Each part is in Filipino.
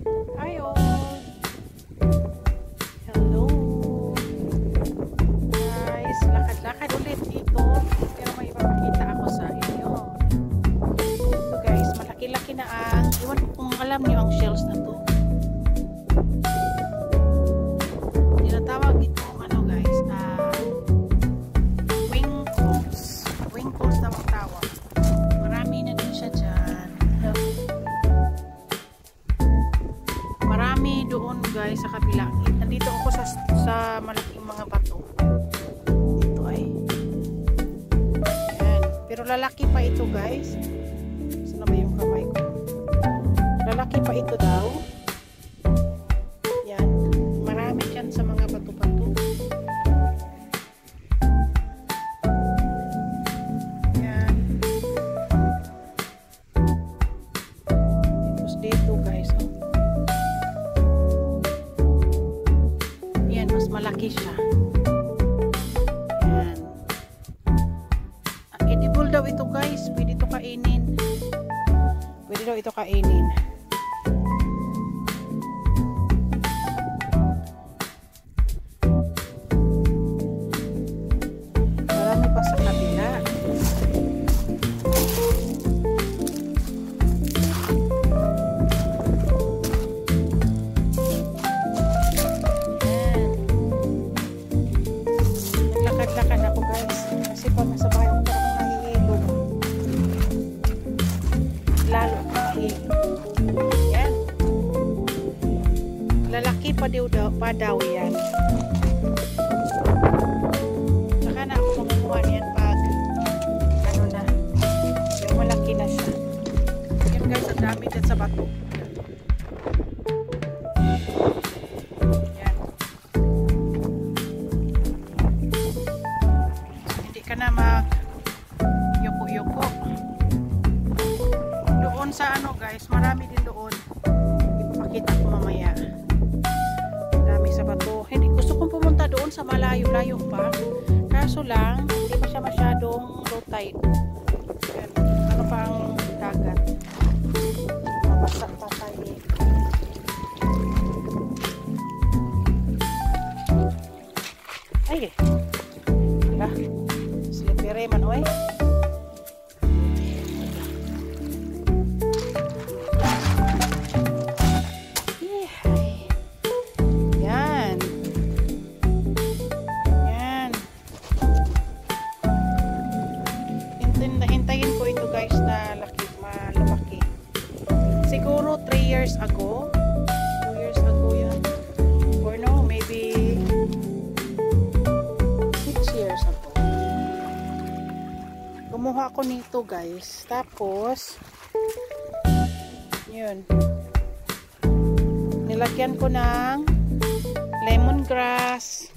Hi all! Hello! Guys, lakad-lakad ulit dito. Pero may ipapakita ako sa inyo. So guys, malaki-laki na ang, iwan ko kung alam niyo ang shells na to. Tinatawag ito ano guys, winkles. Winkles na tawag. Marami na din siya dyan. Marami doon guys sa kabila. Nandito ako sa malaking mga bato. Dito ay. Ayan. Pero lalaki pa ito guys. Saan na ba yung kamay ko? Lalaki pa ito daw. Yan. Marami dyan sa mga bato-bato. Yan. Tapos dito guys. Oh. Yan. Mas malaki siya. Yan. Edible daw ito guys. Pwede ito kainin. Pwede daw ito kainin. Marami pa sa kabila. Yan. Naglakad-lakad ako guys. Kasi pag nasa bahay ako parang nahihilog. Lalo ako nahihilog. Yan. Lalaki pa daw yan. Saka na ako makukuha niyan pag ano na, yung malaki na siya. Yan guys, ang dami dyan sa bato. Yan. Hindi ka na mag yuko-yuko. Doon sa ano guys, marami din doon. Ipapakita ko mamaya. Dami sa bato. Hindi, gusto kong pumunta doon sa malayo-layo pa. Kaso lang, hindi pa siya masyadong low tide. Yan. Ano pa ang dagat. Mabasa pa tayo. Ay eh. Wala. Slippery man oy. Yan. Yan. Hintayin ko ito guys na lumaki. Siguro 3 years ago. 2 years ago yan. Or no, maybe 6 years ago. Kumuha ako nito guys. Tapos yun. Nilagyan ko ng lemongrass,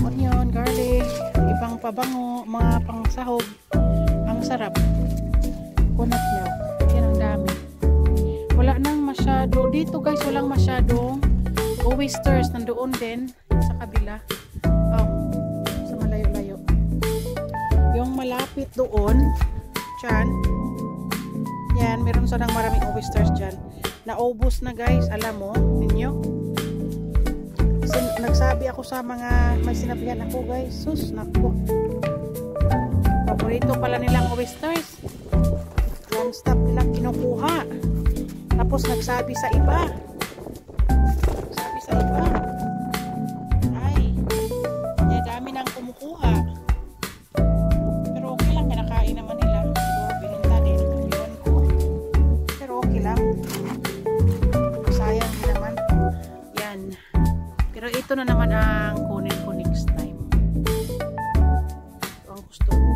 onion, garlic, ibang pabango, mga pangsahog. Ang sarap. Coconut milk. Yan ang dami. Wala nang masyado. Dito guys, walang masyadong oysters. Nandoon din sa kabila. Oh, sa malayo-layo. Yung malapit doon, dyan. Yan, meron sanang maraming oysters dyan. Naubos na guys, alam mo, ninyo. Nagsabi ako sa mga, may sinabihan ako guys, sus, naku. Paborito pala nilang oysters. Non-stop nilang kinukuha. Tapos nagsabi sa iba. Ay, dami nang kumukuha. Pero okay lang, kinakain naman nila. Siguro bininta din. Yun ko. Pero okay lang. Sayang din naman. Yan. Pero ito na naman ang kunin ko next time. Ito ang gusto ko.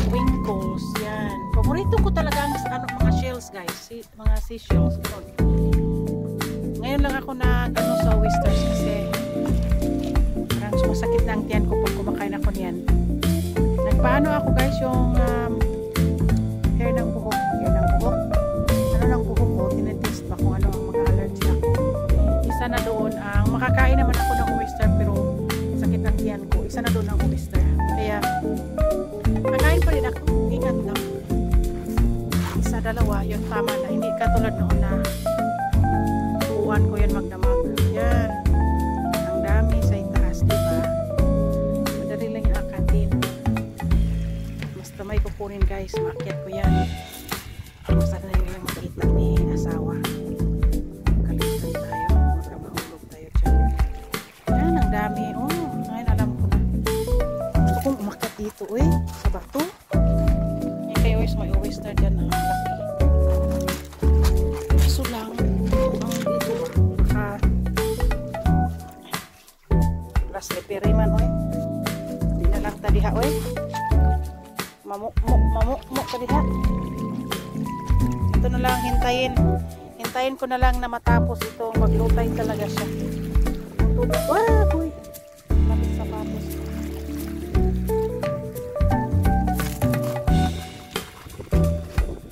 Winkles. Yan. Paborito ko talaga ang mga shells guys. Mga seashells. Ngayon lang ako na sa oysters kasi parang sumasakit na ang tiyan ko pag kumakain ako niyan. Nagpaano ako guys yung hair ng buhok. Ano ng buhok ko, tinetest pa kung ano ang mga allergy ako. Isa na doon ang makakain naman ako ng oyster pero sakit ang tiyan ko. Isa na doon ang oyster. Kaya kakain pa rin ako. Ingat lang. Isa, dalawa, yun tama na. Hindi ka katulad noon na tuwan ko yan magdamag. Yan. Ang dami sa itaas, diba? Madali lang yung akatin. Basta may kukunin guys, maakyat ko yan. Basta na lang makita ni asawa. Kalitan tayo. Magkabahulog tayo dyan. Yan, ang dami. Oh, ngayon alam ko na. Gusto kong umakyat dito, sa bato. Yan kayo is may oyster dyan na laki. Kaso lang, ang dito baka slippery man, hindi na lang tadiha, mamuk tadiha. Ito na lang, hintayin ko na lang na matapos ito. Maglutay talaga siya. Uy, lapit sa papos.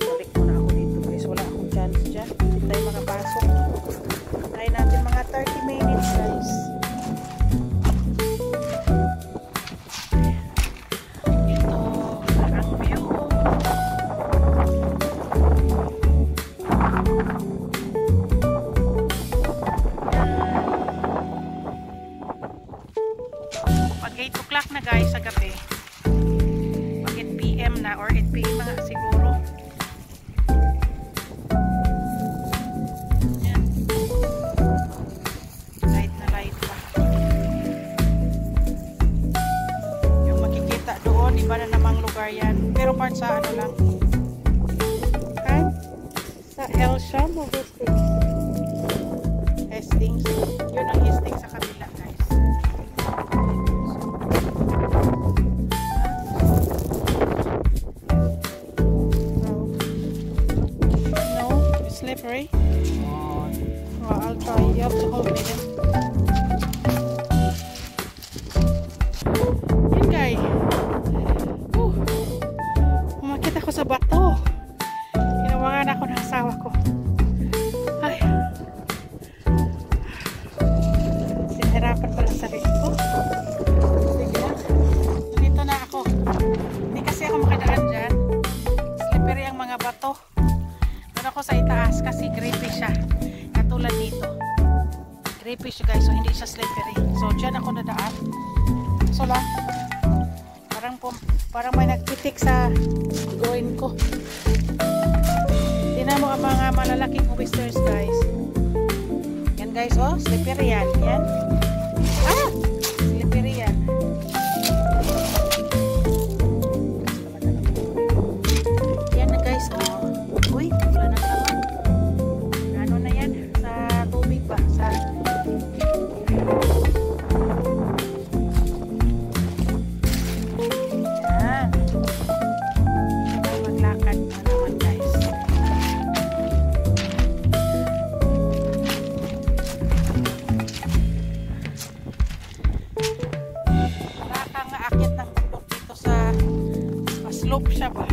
Balik muna ako dito guys, wala akong chance dyan. Hindi tayo makapasok. Hintayin natin mga 30 minutes guys. Pag 8 o'clock na guys sa gabi, pag 8 PM na or 8 PM na siguro, yan, light na light pa yung makikita doon. Iba na namang lugar yan, pero part sa ano lang, sa Elsham o Hastings. Yun ang Hastings sa kabila guys. Slippery. Well, I'll try. You have to hold me then. Yan guys. Umakit ako sa bato. Ginawagan ako ng asawa ko. Ay. Sinahirapan pala sa sarili ko. Sige na. Dito na ako. Hindi kasi ako makadaan dyan. Slippery ang mga bato. Doon ako sa itaas kasi grippy siya. Katulad dito. Grippy siya guys, so hindi siya slippery. So dyan ako nadaan. So lang, parang may nagpitik sa groin ko. Tingnan mo ang mga malalaking oysters guys. Yan guys, slippery yan. Yan. Slippery yan. Yan na guys, uy, wala na naman. Ano na yan? Sa tubig ba? Sa yan. Maglakad na naman guys. Wala kang aakyat ng bundok dito sa slope siya ba?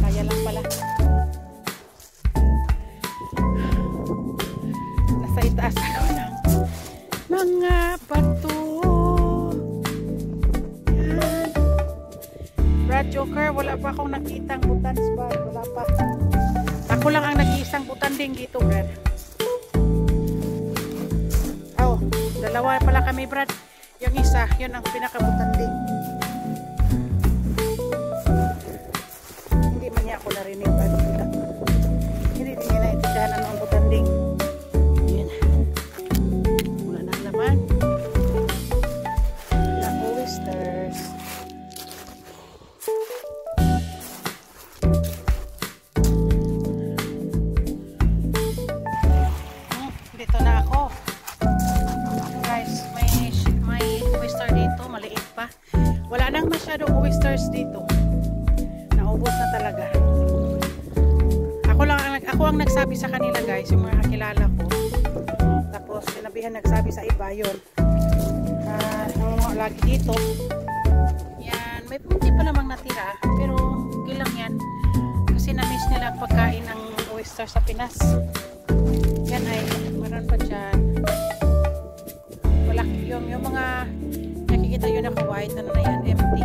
Kaya lang pala. Nasa itaas ako ng mga bato. Yan. Brad Joker, wala pa akong nakitang butans ba? Wala pa. Ako lang ang nag-iisang butanding dito, Brad. Oh, dalawa pala kami, Brad. Yung isa, yun ang pinakabutanding. Hindi man niya ako narinig. Hindi niya naintindihan ano ang butanding. Yan. Wala nang laman. Lang oysters. Dito na ako. Guys, may oyster dito. Maliit pa. Wala nang masyadong oysters dito. Naubos na talaga. Ako ang nagsabi sa kanila guys, yung mga kakilala ko. Tapos sinabihan nagsabi sa iba yun. Lagi dito. Yan, May punti pa namang natira, pero okay lang yan. Kasi na-miss nila ang pagkain ng oyster sa Pinas. Yan ay, meron pa dyan. Wala yung mga nakikita yun naka-white, ano na yan, empty.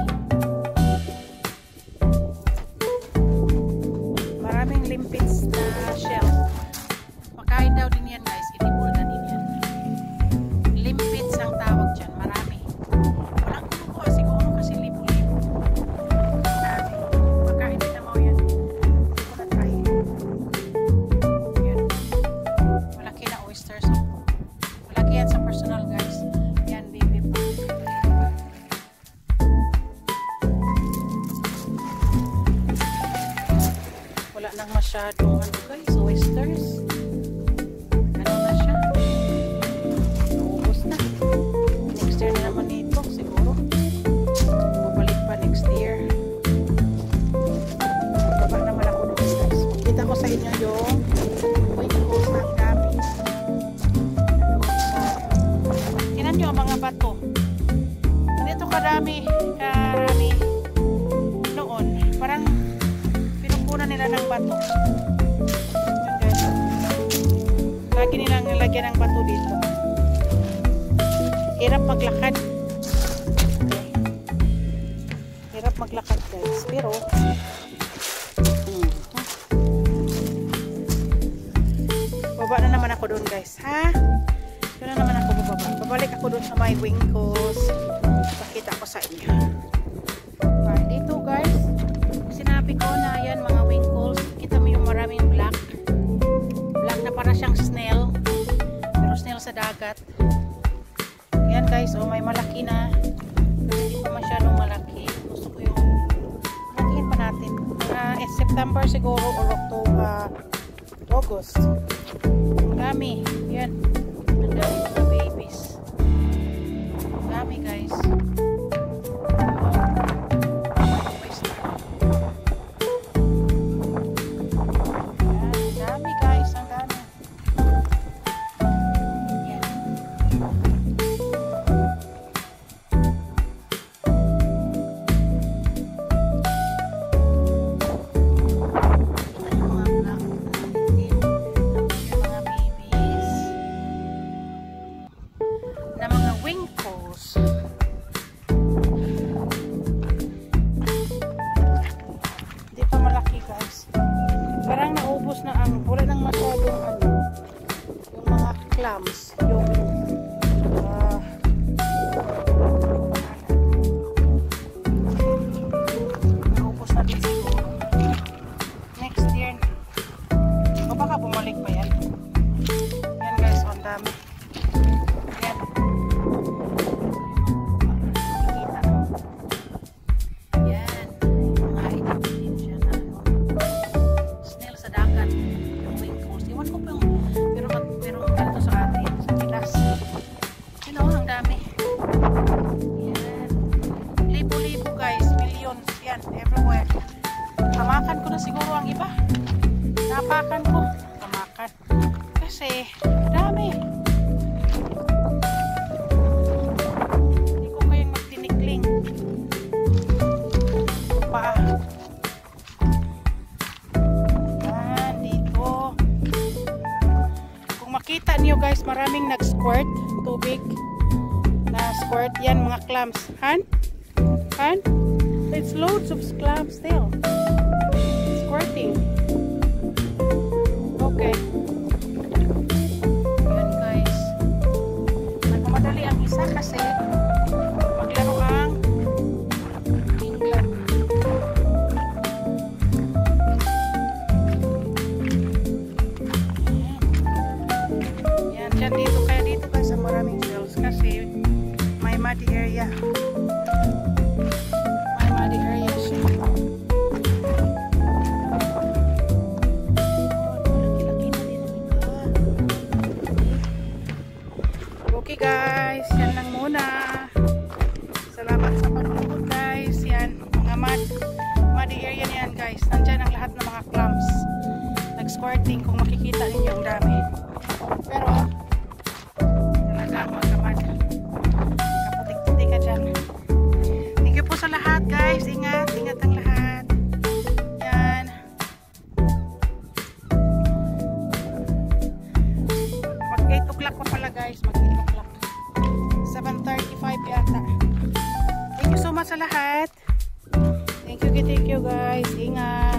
Maraming limpets na shell. Makain daw din yan guys, edible na din yan. Limpets ang tawag dyan, marami. Walang kumukuha siguro kasi libo-libo. Marami. Makain din naman yan. Hindi ko na-try. Yan. Malaki na oysters. Malaki yan sa personal guys. Yan, baby po. Wala nang masyadong ano guys, oysters. Ano na siya? Naubos na. Next year na naman ito siguro. Babalik pa next year. Baba naman ako ng oysters. Kita ko sa inyo yung winkles ng dami. Tingnan nyo ang mga bato. Ganito karami noon. Parang pinupunan nila ng bato. Yun guys. Lagi nilang nilagyan ng bato dito. Hirap maglakad. Okay. Hirap maglakad guys. Pero baba na naman ako doon guys. Ha? Doon na naman ako bababa. Babalik ako doon sa my winkles. Pakita ko sa inyo. Okay, dito guys. Sinabi ko na yan mga winkles. Kita mo yung maraming black. Black na para siyang snail. Pero snail sa dagat. Yan guys. Oh, may malaki na. Pero hindi pa masyadong malaki. Gusto ko yung malakihin pa natin. September siguro or October. August. Ang dami. Yan. Ang dami mga babies. Ang dami guys. Clams, yung naubos na din siguro. Next year o baka bumalik pa yan. Yan guys, ang dami. Yan. Kita. Yan. Mga itin siya na ano. Snail sa dagat. Yung winkles. Iwan ko pa yung pero ganito sa atin, sa Pinas. You know, ang dami. Yan. Libo-libo guys, millions. Yan, everywhere. Tamakan ko na siguro ang iba. Napakan ko. Tamakan. Kasi, dami. Hindi ko kayang magtinikling. Pa. Yan, dito. Kung makita niyo guys, maraming nag-squirt. Tubig. Na-squirt. Yan, mga clams. Han? Han? It's loads of clams still. Squirting. Okay. Yan guys. Nagmamadali ang isa kasi maglaro ang England. Yan, dyan dito. Kaya dito guys, maraming shells kasi may muddy area. May muddy area siya. guys, ingat. Ingat ang lahat. Yan. Mag 8 o'clock pa pala guys. Mag 8 o'clock. 7:35 yata. Thank you so much sa lahat. Thank you guys. Ingat.